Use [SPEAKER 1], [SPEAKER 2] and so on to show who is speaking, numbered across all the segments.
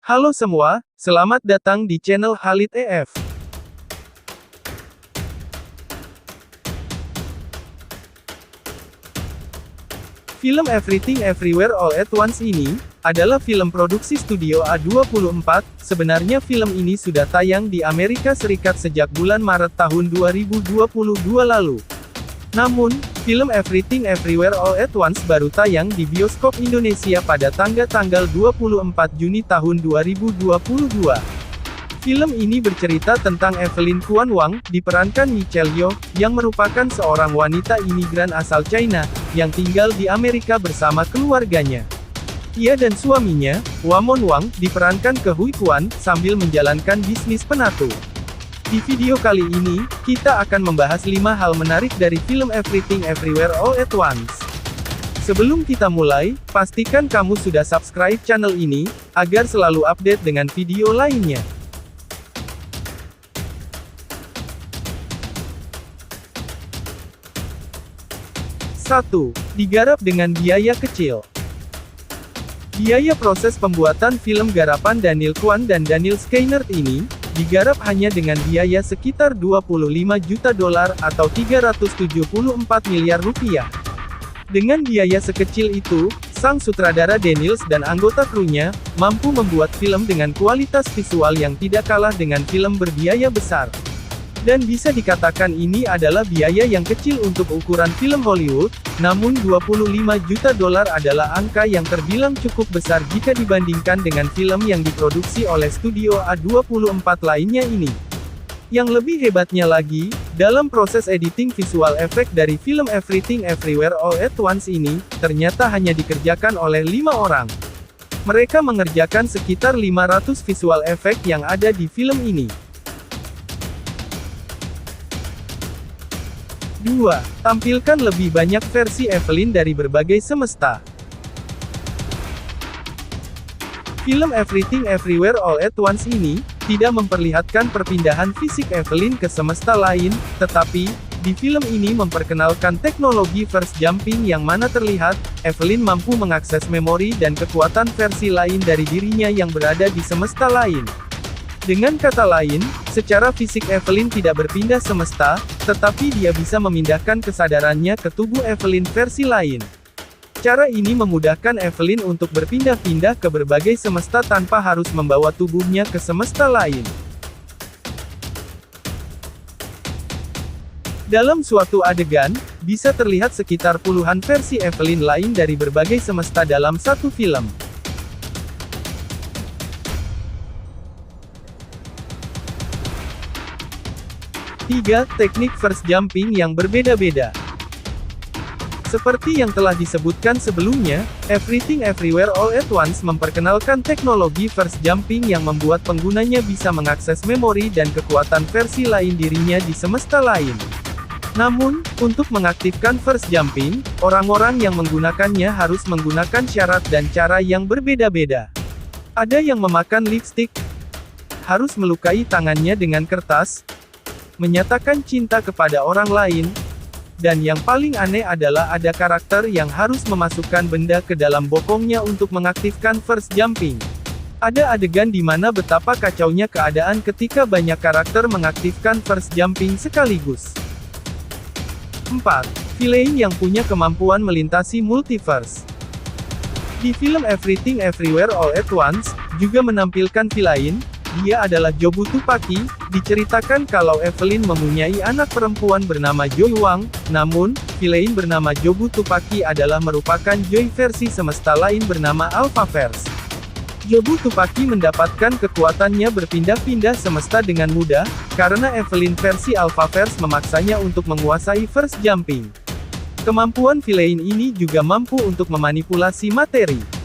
[SPEAKER 1] Halo semua, selamat datang di channel Khalid EF. Film Everything Everywhere All at Once ini adalah film produksi studio A24. Sebenarnya film ini sudah tayang di Amerika Serikat sejak bulan Maret tahun 2022 lalu. Namun, film Everything Everywhere All at Once baru tayang di bioskop Indonesia pada tanggal 24 Juni tahun 2022. Film ini bercerita tentang Evelyn Kuan Wang, diperankan Michelle Yeoh, yang merupakan seorang wanita imigran asal China, yang tinggal di Amerika bersama keluarganya. Ia dan suaminya, Wamon Wang, diperankan ke Hui Kuan, sambil menjalankan bisnis penato. Di video kali ini, kita akan membahas 5 hal menarik dari film Everything Everywhere All at Once. Sebelum kita mulai, pastikan kamu sudah subscribe channel ini, agar selalu update dengan video lainnya. 1. Digarap dengan biaya kecil. Biaya proses pembuatan film garapan Daniel Kwan dan Daniel Scheinert ini, digarap hanya dengan biaya sekitar 25 juta dolar atau 374 miliar rupiah. Dengan biaya sekecil itu, sang sutradara Daniels dan anggota krunya, mampu membuat film dengan kualitas visual yang tidak kalah dengan film berbiaya besar. Dan bisa dikatakan ini adalah biaya yang kecil untuk ukuran film Hollywood, namun 25 juta dolar adalah angka yang terbilang cukup besar jika dibandingkan dengan film yang diproduksi oleh studio A24 lainnya ini. Yang lebih hebatnya lagi, dalam proses editing visual effect dari film Everything Everywhere All at Once ini, ternyata hanya dikerjakan oleh 5 orang. Mereka mengerjakan sekitar 500 visual effect yang ada di film ini. 2. Tampilkan lebih banyak versi Evelyn dari berbagai semesta. Film Everything Everywhere All at Once ini tidak memperlihatkan perpindahan fisik Evelyn ke semesta lain, tetapi di film ini memperkenalkan teknologi verse jumping yang mana terlihat Evelyn mampu mengakses memori dan kekuatan versi lain dari dirinya yang berada di semesta lain. Dengan kata lain, secara fisik Evelyn tidak berpindah semesta, tetapi dia bisa memindahkan kesadarannya ke tubuh Evelyn versi lain. Cara ini memudahkan Evelyn untuk berpindah-pindah ke berbagai semesta tanpa harus membawa tubuhnya ke semesta lain. Dalam suatu adegan, bisa terlihat sekitar puluhan versi Evelyn lain dari berbagai semesta dalam satu film. 3. Teknik verse jumping yang berbeda-beda. Seperti yang telah disebutkan sebelumnya, Everything Everywhere All at Once memperkenalkan teknologi verse jumping yang membuat penggunanya bisa mengakses memori dan kekuatan versi lain dirinya di semesta lain. Namun, untuk mengaktifkan verse jumping, orang-orang yang menggunakannya harus menggunakan syarat dan cara yang berbeda-beda. Ada yang memakan lipstik, harus melukai tangannya dengan kertas, menyatakan cinta kepada orang lain, dan yang paling aneh adalah ada karakter yang harus memasukkan benda ke dalam bokongnya untuk mengaktifkan verse jumping. Ada adegan di mana betapa kacaunya keadaan ketika banyak karakter mengaktifkan verse jumping sekaligus. 4. Villain yang punya kemampuan melintasi multiverse. Di film Everything Everywhere All at Once, juga menampilkan villain. Dia adalah Jobu Tupaki. Diceritakan kalau Evelyn mempunyai anak perempuan bernama Joy Wang, namun, villain bernama Jobu Tupaki adalah merupakan Joy versi semesta lain bernama Alphaverse. Jobu Tupaki mendapatkan kekuatannya berpindah-pindah semesta dengan mudah, karena Evelyn versi Alphaverse memaksanya untuk menguasai verse jumping. Kemampuan villain ini juga mampu untuk memanipulasi materi.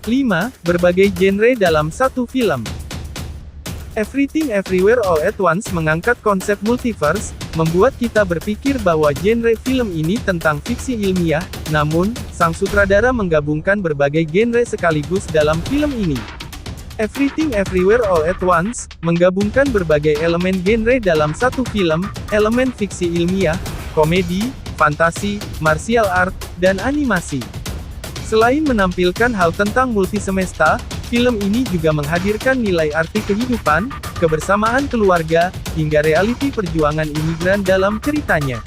[SPEAKER 1] 5. Berbagai genre dalam satu film. Everything Everywhere All at Once mengangkat konsep multiverse, membuat kita berpikir bahwa genre film ini tentang fiksi ilmiah, namun, sang sutradara menggabungkan berbagai genre sekaligus dalam film ini. Everything Everywhere All at Once menggabungkan berbagai elemen genre dalam satu film, elemen fiksi ilmiah, komedi, fantasi, martial art, dan animasi. Selain menampilkan hal tentang multisemesta, film ini juga menghadirkan nilai arti kehidupan, kebersamaan keluarga, hingga realiti perjuangan imigran dalam ceritanya.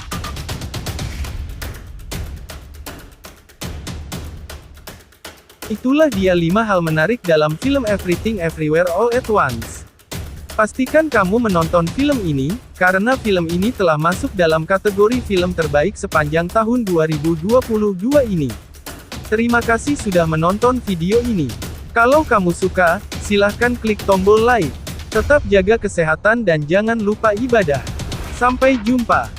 [SPEAKER 1] Itulah dia 5 hal menarik dalam film Everything Everywhere All at Once. Pastikan kamu menonton film ini, karena film ini telah masuk dalam kategori film terbaik sepanjang tahun 2022 ini. Terima kasih sudah menonton video ini. Kalau kamu suka, silahkan klik tombol like. Tetap jaga kesehatan dan jangan lupa ibadah. Sampai jumpa.